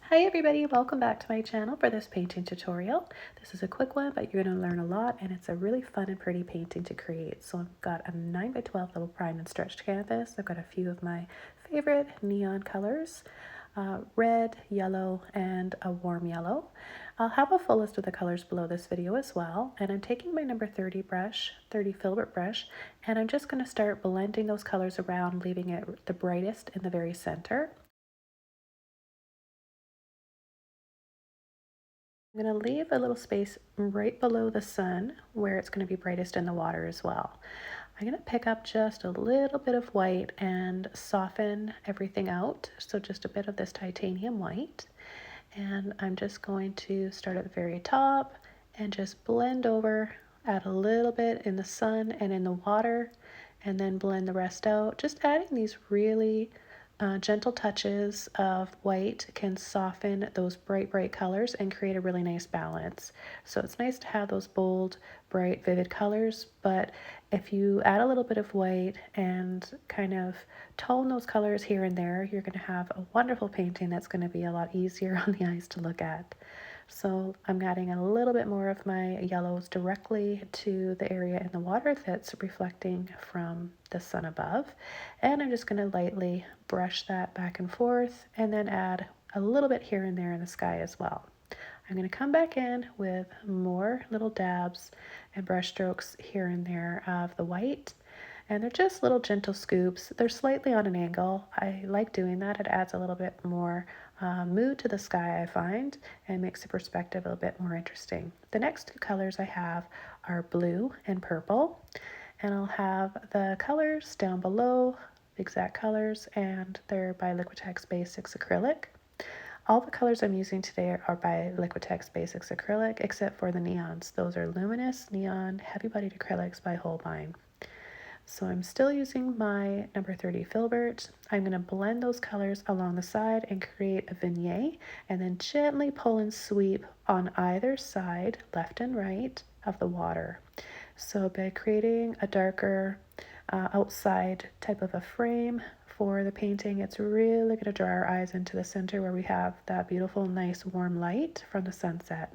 Hi everybody, welcome back to my channel for this painting tutorial. This is a quick one, but you're going to learn a lot, and it's a really fun and pretty painting to create. So I've got a 9 by 12 double prime and stretched canvas. I've got a few of my favorite neon colors, red, yellow, and a warm yellow. I'll have a full list of the colors below this video as well, and I'm taking my number 30 brush, 30 filbert brush, and I'm just going to start blending those colors around, leaving it the brightest in the very center. I'm going to leave a little space right below the sun where it's going to be brightest in the water as well. I'm going to pick up just a little bit of white and soften everything out. So just a bit of this titanium white. And I'm just going to start at the very top and just blend over, add a little bit in the sun and in the water, and then blend the rest out. Just adding these really gentle touches of white can soften those bright colors and create a really nice balance. So it's nice to have those bold, bright, vivid colors, but if you add a little bit of white and kind of tone those colors here and there, you're going to have a wonderful painting that's going to be a lot easier on the eyes to look at. So I'm adding a little bit more of my yellows directly to the area in the water that's reflecting from the sun above. And I'm just going to lightly brush that back and forth and then add a little bit here and there in the sky as well. I'm going to come back in with more little dabs and brush strokes here and there of the white. And they're just little gentle scoops. They're slightly on an angle. I like doing that. It adds a little bit more mood to the sky, I find, and makes the perspective a little bit more interesting. The next two colors I have are blue and purple. And I'll have the colors down below, the exact colors, and they're by Liquitex Basics Acrylic. All the colors I'm using today are by Liquitex Basics Acrylic, except for the neons. Those are luminous neon heavy-bodied acrylics by Holbein. So I'm still using my number 30 filbert. I'm going to blend those colors along the side and create a vignette, and then gently pull and sweep on either side, left and right, of the water. So by creating a darker outside type of a frame for the painting, it's really going to draw our eyes into the center where we have that beautiful, nice, warm light from the sunset.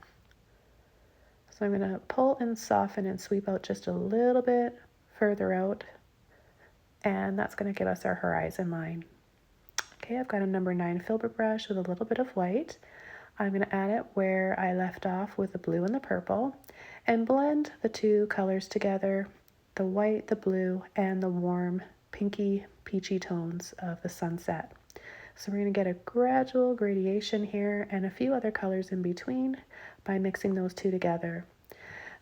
So I'm going to pull and soften and sweep out just a little bit further out, and that's going to give us our horizon line. Okay, I've got a number 9 filbert brush with a little bit of white. I'm going to add it where I left off with the blue and the purple, and blend the two colors together, the white, the blue, and the warm pinky peachy tones of the sunset. So we're going to get a gradual gradation here and a few other colors in between by mixing those two together.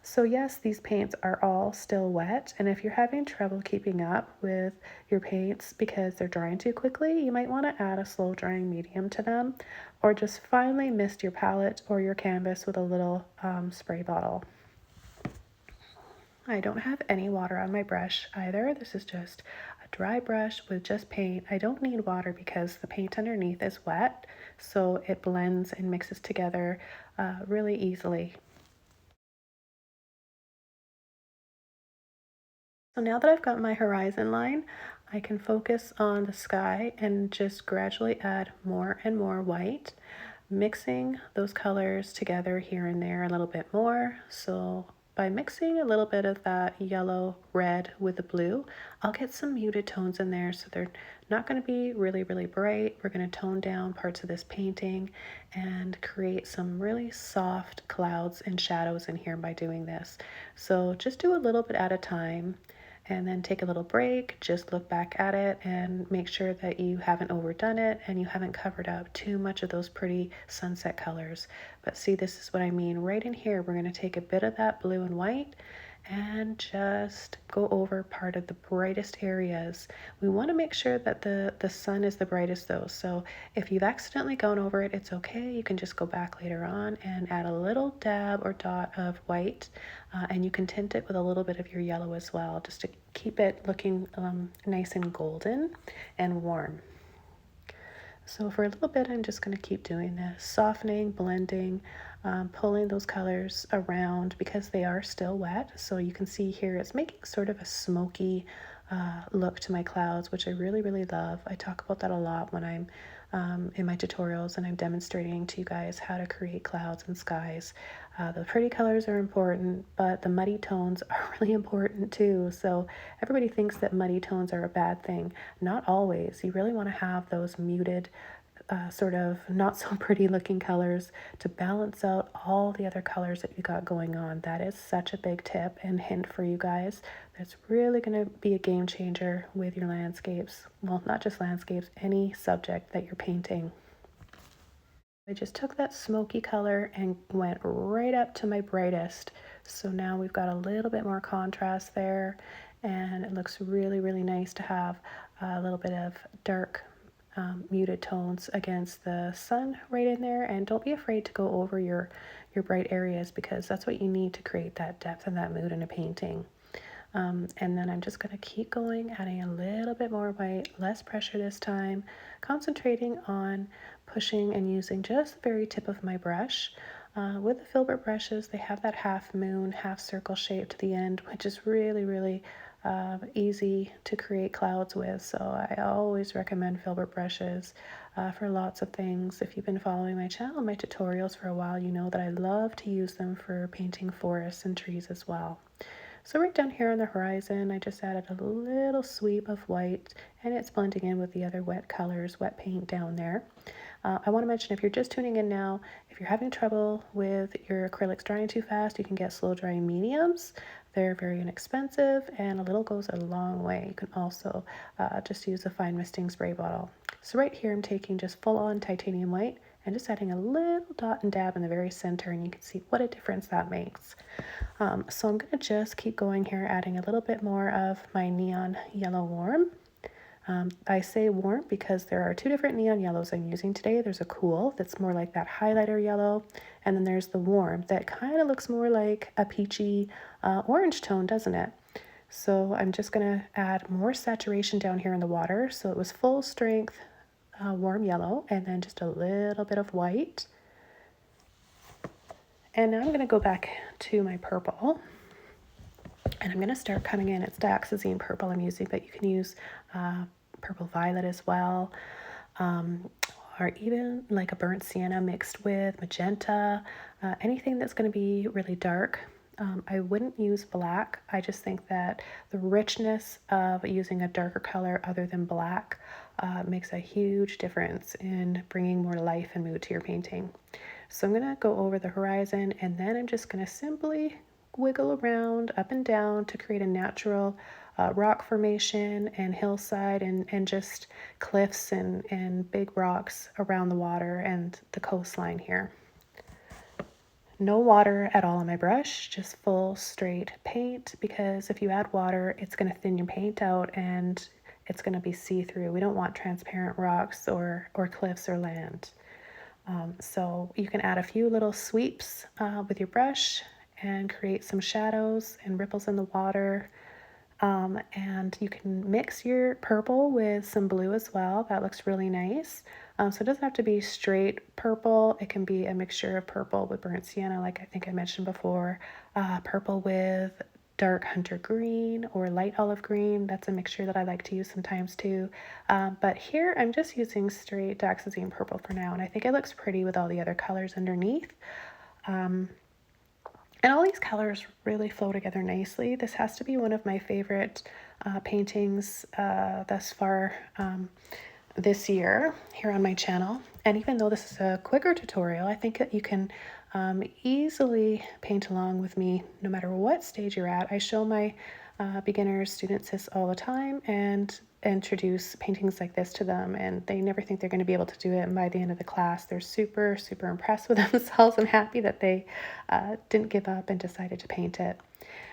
So yes, these paints are all still wet, and if you're having trouble keeping up with your paints because they're drying too quickly, you might want to add a slow drying medium to them, or just finely mist your palette or your canvas with a little spray bottle. I don't have any water on my brush either. This is just a dry brush with just paint. I don't need water because the paint underneath is wet, so it blends and mixes together really easily. So now that I've got my horizon line, I can focus on the sky and just gradually add more and more white, mixing those colors together here and there a little bit more. So by mixing a little bit of that yellow, red with the blue, I'll get some muted tones in there, so they're not going to be really bright. We're going to tone down parts of this painting and create some really soft clouds and shadows in here by doing this. So just do a little bit at a time, and then take a little break, just look back at it and make sure that you haven't overdone it and you haven't covered up too much of those pretty sunset colors. But see, this is what I mean. Right in here, we're going to take a bit of that blue and white and just go over part of the brightest areas. We want to make sure that the sun is the brightest though. So if you've accidentally gone over it, it's okay. You can just go back later on and add a little dab or dot of white, and you can tint it with a little bit of your yellow as well, just to keep it looking nice and golden and warm. So for a little bit, I'm just going to keep doing this, softening, blending, pulling those colors around because they are still wet. So you can see here it's making sort of a smoky look to my clouds, which I really love. I talk about that a lot when I'm in my tutorials, and I'm demonstrating to you guys how to create clouds and skies. The pretty colors are important, but the muddy tones are really important too. So everybody thinks that muddy tones are a bad thing. Not always. You really want to have those muted, sort of not so pretty looking colors to balance out all the other colors that you got going on. That is such a big tip and hint for you guys. That's really going to be a game changer with your landscapes. Well, not just landscapes, any subject that you're painting. I just took that smoky color and went right up to my brightest. So now we've got a little bit more contrast there, and it looks really, really nice to have a little bit of dark muted tones against the sun right in there. And don't be afraid to go over your bright areas, because that's what you need to create that depth and that mood in a painting. And then I'm just going to keep going, adding a little bit more white, less pressure this time, concentrating on pushing and using just the very tip of my brush. With the filbert brushes, they have that half moon, half circle shape to the end, which is really, really easy to create clouds with. So I always recommend filbert brushes for lots of things. If you've been following my channel, my tutorials for a while, you know that I love to use them for painting forests and trees as well. So right down here on the horizon, I just added a little sweep of white, and it's blending in with the other wet colors, wet paint down there. I want to mention, if you're just tuning in now, if you're having trouble with your acrylics drying too fast, you can get slow drying mediums. They're very inexpensive, and a little goes a long way. You can also just use a fine misting spray bottle. So right here, I'm taking just full on titanium white and just adding a little dot and dab in the very center, and you can see what a difference that makes. So I'm going to just keep going here, adding a little bit more of my neon yellow warm. I say warm because there are two different neon yellows I'm using today. There's a cool that's more like that highlighter yellow, and then there's the warm that kind of looks more like a peachy orange tone, doesn't it? So I'm just going to add more saturation down here in the water. So it was full strength warm yellow, and then just a little bit of white. And now I'm going to go back to my purple, and I'm going to start coming in. It's Dioxazine purple I'm using, but you can use purple violet as well, or even like a burnt sienna mixed with magenta, anything that's going to be really dark. I wouldn't use black. I just think that the richness of using a darker color other than black makes a huge difference in bringing more life and mood to your painting. So I'm going to go over the horizon, and then I'm just going to simply wiggle around up and down to create a natural rock formation and hillside, and just cliffs and big rocks around the water and the coastline here. No water at all on my brush, just full straight paint, because if you add water, it's going to thin your paint out and it's going to be see-through. We don't want transparent rocks or cliffs or land. So you can add a few little sweeps with your brush and create some shadows and ripples in the water. And you can mix your purple with some blue as well. That looks really nice. So it doesn't have to be straight purple. It can be a mixture of purple with burnt sienna, like I think I mentioned before, purple with dark hunter green or light olive green. That's a mixture that I like to use sometimes too. But here I'm just using straight Dioxazine purple for now, and I think it looks pretty with all the other colors underneath. And all these colors really flow together nicely. This has to be one of my favorite paintings thus far this year here on my channel. And even though this is a quicker tutorial, I think that you can easily paint along with me no matter what stage you're at. I show my beginners, students this all the time, and introduce paintings like this to them, and they never think they're going to be able to do it, and by the end of the class they're super impressed with themselves and happy that they didn't give up and decided to paint it.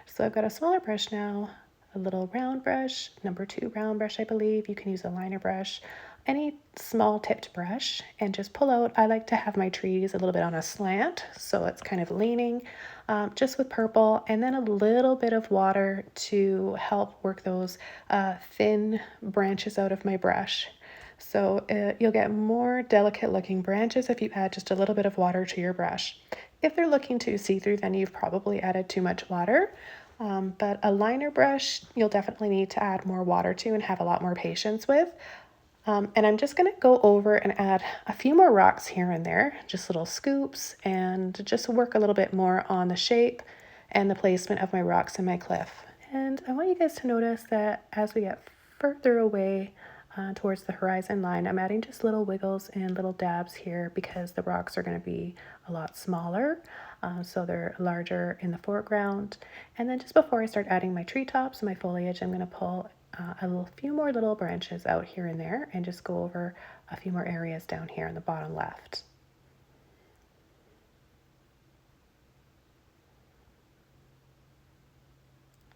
So I've got a smaller brush now, a little round brush, number 2 round brush I believe. You can use a liner brush, any small tipped brush, and just pull out. I like to have my trees a little bit on a slant, so it's kind of leaning, just with purple, and then a little bit of water to help work those thin branches out of my brush. So you'll get more delicate looking branches if you add just a little bit of water to your brush. If they're looking too see-through, then you've probably added too much water. But a liner brush, you'll definitely need to add more water to and have a lot more patience with. And I'm just going to go over and add a few more rocks here and there, just little scoops, and just work a little bit more on the shape and the placement of my rocks in my cliff. And I want you guys to notice that as we get further away towards the horizon line, I'm adding just little wiggles and little dabs here because the rocks are going to be a lot smaller. So they're larger in the foreground. And then just before I start adding my treetops and my foliage, I'm going to pull few more little branches out here and there and just go over a few more areas down here in the bottom left.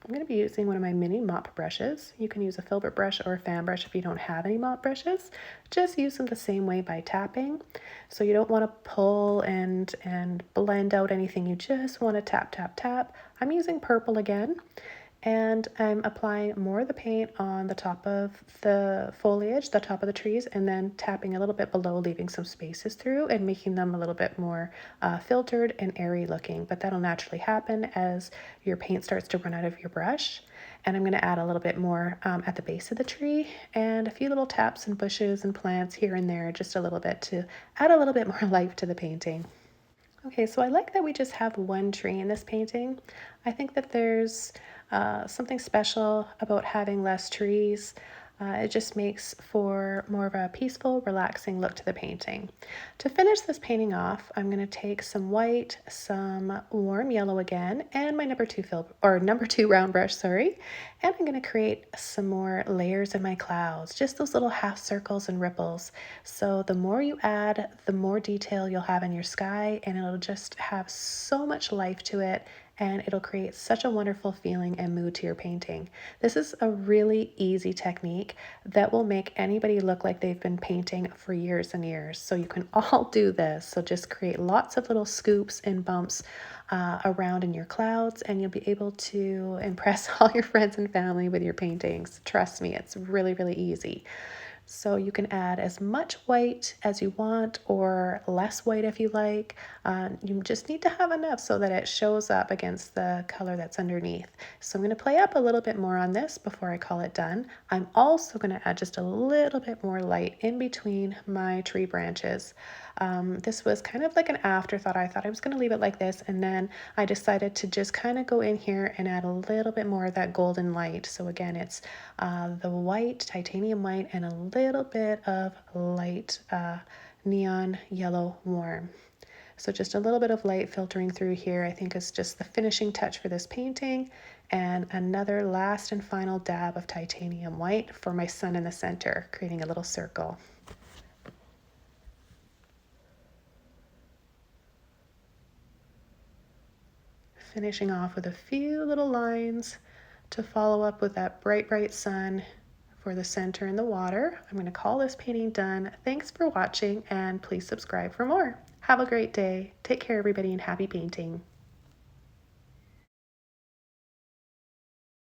I'm going to be using one of my mini mop brushes. You can use a filbert brush or a fan brush if you don't have any mop brushes. Just use them the same way by tapping. So you don't want to pull and blend out anything. You just want to tap, tap, tap. I'm using purple again. And I'm applying more of the paint on the top of the foliage, the top of the trees, and then tapping a little bit below, leaving some spaces through and making them a little bit more filtered and airy looking. But that'll naturally happen as your paint starts to run out of your brush. And I'm going to add a little bit more at the base of the tree and a few little taps and bushes and plants here and there, just a little bit to add a little bit more life to the painting. Okay, so I like that we just have one tree in this painting. I think that there's something special about having less trees. It just makes for more of a peaceful, relaxing look to the painting. To finish this painting off, I'm going to take some white, some warm yellow again, and my number two round brush, sorry. And I'm going to create some more layers in my clouds, just those little half circles and ripples. So the more you add, the more detail you'll have in your sky, and it'll just have so much life to it, and it'll create such a wonderful feeling and mood to your painting. This is a really easy technique that will make anybody look like they've been painting for years and years. So you can all do this. So just create lots of little scoops and bumps around in your clouds, and you'll be able to impress all your friends and family with your paintings. Trust me, it's really, really easy. So you can add as much white as you want or less white if you like. You just need to have enough so that it shows up against the color that's underneath. So I'm going to play up a little bit more on this before I call it done. I'm also going to add just a little bit more light in between my tree branches. This was kind of like an afterthought. I thought I was going to leave it like this, and then I decided to just kind of go in here and add a little bit more of that golden light. So again, it's the white, titanium white, and a little bit of light neon yellow warm. So just a little bit of light filtering through here, I think is just the finishing touch for this painting. And another last and final dab of titanium white for my sun in the center, creating a little circle. Finishing off with a few little lines to follow up with that bright, bright sun for the center and the water. I'm going to call this painting done. Thanks for watching, and please subscribe for more. Have a great day. Take care, everybody, and happy painting.